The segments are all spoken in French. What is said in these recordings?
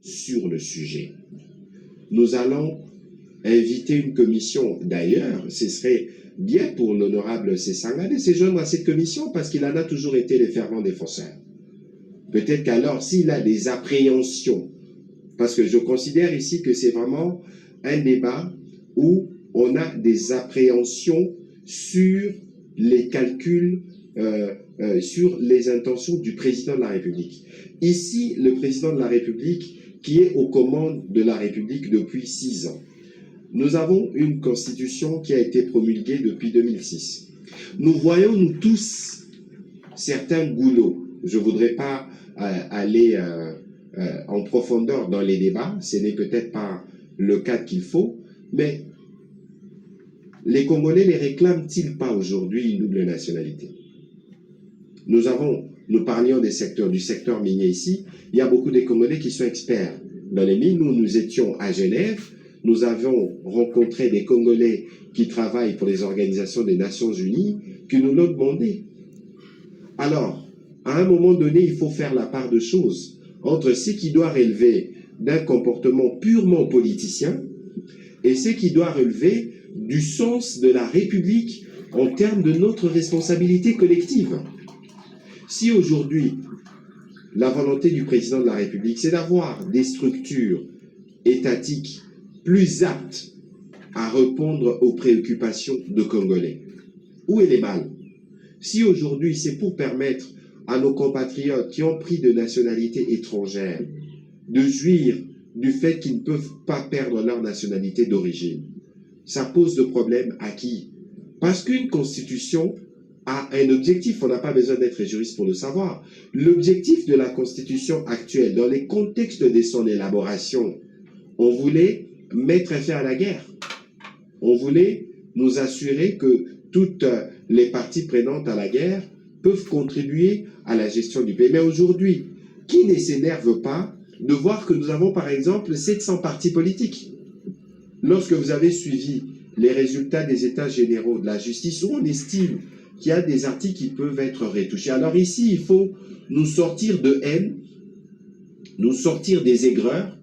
sur le sujet. Nous allons inviter une commission. D'ailleurs, ce serait bien pour l'honorable Sessanga de se joindre à cette commission parce qu'il en a toujours été le fervent défenseur. Peut-être qu'alors, s'il a des appréhensions, parce que je considère ici que c'est vraiment un débat où on a des appréhensions sur les calculs, sur les intentions du président de la République. Ici, le président de la République, qui est aux commandes de la République depuis 6 ans. Nous avons une constitution qui a été promulguée depuis 2006. Nous voyons, nous tous, certains goulots. Je ne voudrais pas aller en profondeur dans les débats, ce n'est peut-être pas le cadre qu'il faut, mais les Congolais les réclament-ils pas aujourd'hui une double nationalité? Nous parlions du secteur minier ici, il y a beaucoup de Congolais qui sont experts dans les mines. Nous étions à Genève, nous avons rencontré des Congolais qui travaillent pour les organisations des Nations Unies, qui nous l'ont demandé. Alors, à un moment donné, il faut faire la part de choses entre ce qui doit relever d'un comportement purement politicien et ce qui doit relever du sens de la République en termes de notre responsabilité collective. Si aujourd'hui, la volonté du président de la République, c'est d'avoir des structures étatiques plus aptes à répondre aux préoccupations de Congolais, où est le mal? Si aujourd'hui, c'est pour permettre à nos compatriotes qui ont pris de nationalité étrangère de jouir du fait qu'ils ne peuvent pas perdre leur nationalité d'origine, ça pose de problème à qui? Parce qu'une constitution a un objectif, on n'a pas besoin d'être juriste pour le savoir. L'objectif de la constitution actuelle, dans les contextes de son élaboration, on voulait mettre fin à la guerre. On voulait nous assurer que toutes les parties prenantes à la guerre peuvent contribuer à la gestion du pays. Mais aujourd'hui, qui ne s'énerve pas de voir que nous avons par exemple 700 partis politiques? Lorsque vous avez suivi les résultats des états généraux de la justice, où on estime qu'il y a des articles qui peuvent être retouchés. Alors ici, il faut nous sortir de haine, nous sortir des aigreurs,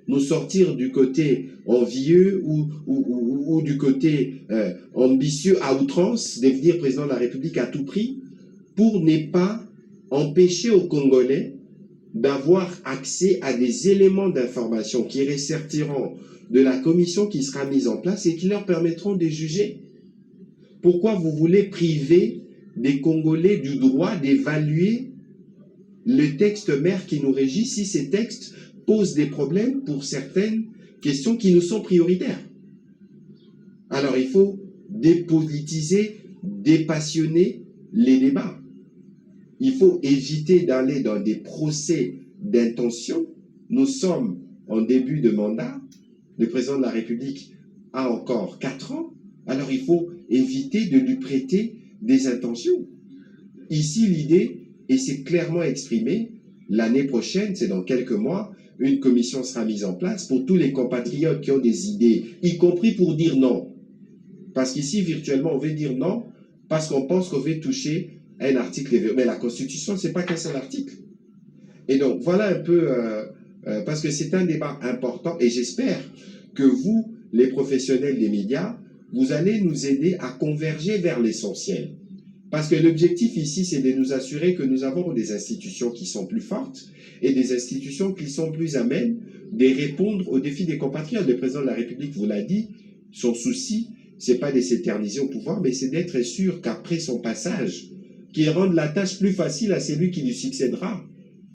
nous sortir du côté envieux ou du côté ambitieux à outrance, devenir président de la République à tout prix, pour ne pas empêcher aux Congolais d'avoir accès à des éléments d'information qui ressortiront de la commission qui sera mise en place et qui leur permettront de juger. Pourquoi vous voulez priver des Congolais du droit d'évaluer le texte mère qui nous régit si ces textes posent des problèmes pour certaines questions qui nous sont prioritaires? Alors il faut dépolitiser, dépassionner les débats. Il faut éviter d'aller dans des procès d'intention. Nous sommes en début de mandat. Le président de la République a encore 4 ans. Alors il faut éviter de lui prêter des intentions. Ici, l'idée, et c'est clairement exprimé, l'année prochaine, c'est dans quelques mois, une commission sera mise en place pour tous les compatriotes qui ont des idées, y compris pour dire non. Parce qu'ici, virtuellement, on veut dire non parce qu'on pense qu'on veut toucher un article. Mais la Constitution, ce n'est pas qu'un seul article. Et donc, voilà un peu, parce que c'est un débat important, et j'espère que vous, les professionnels des médias, vous allez nous aider à converger vers l'essentiel. Parce que l'objectif ici, c'est de nous assurer que nous avons des institutions qui sont plus fortes et des institutions qui sont plus amènes de répondre aux défis des compatriotes. Le président de la République vous l'a dit, son souci, ce n'est pas de s'éterniser au pouvoir, mais c'est d'être sûr qu'après son passage, qu'il rende la tâche plus facile à celui qui lui succédera.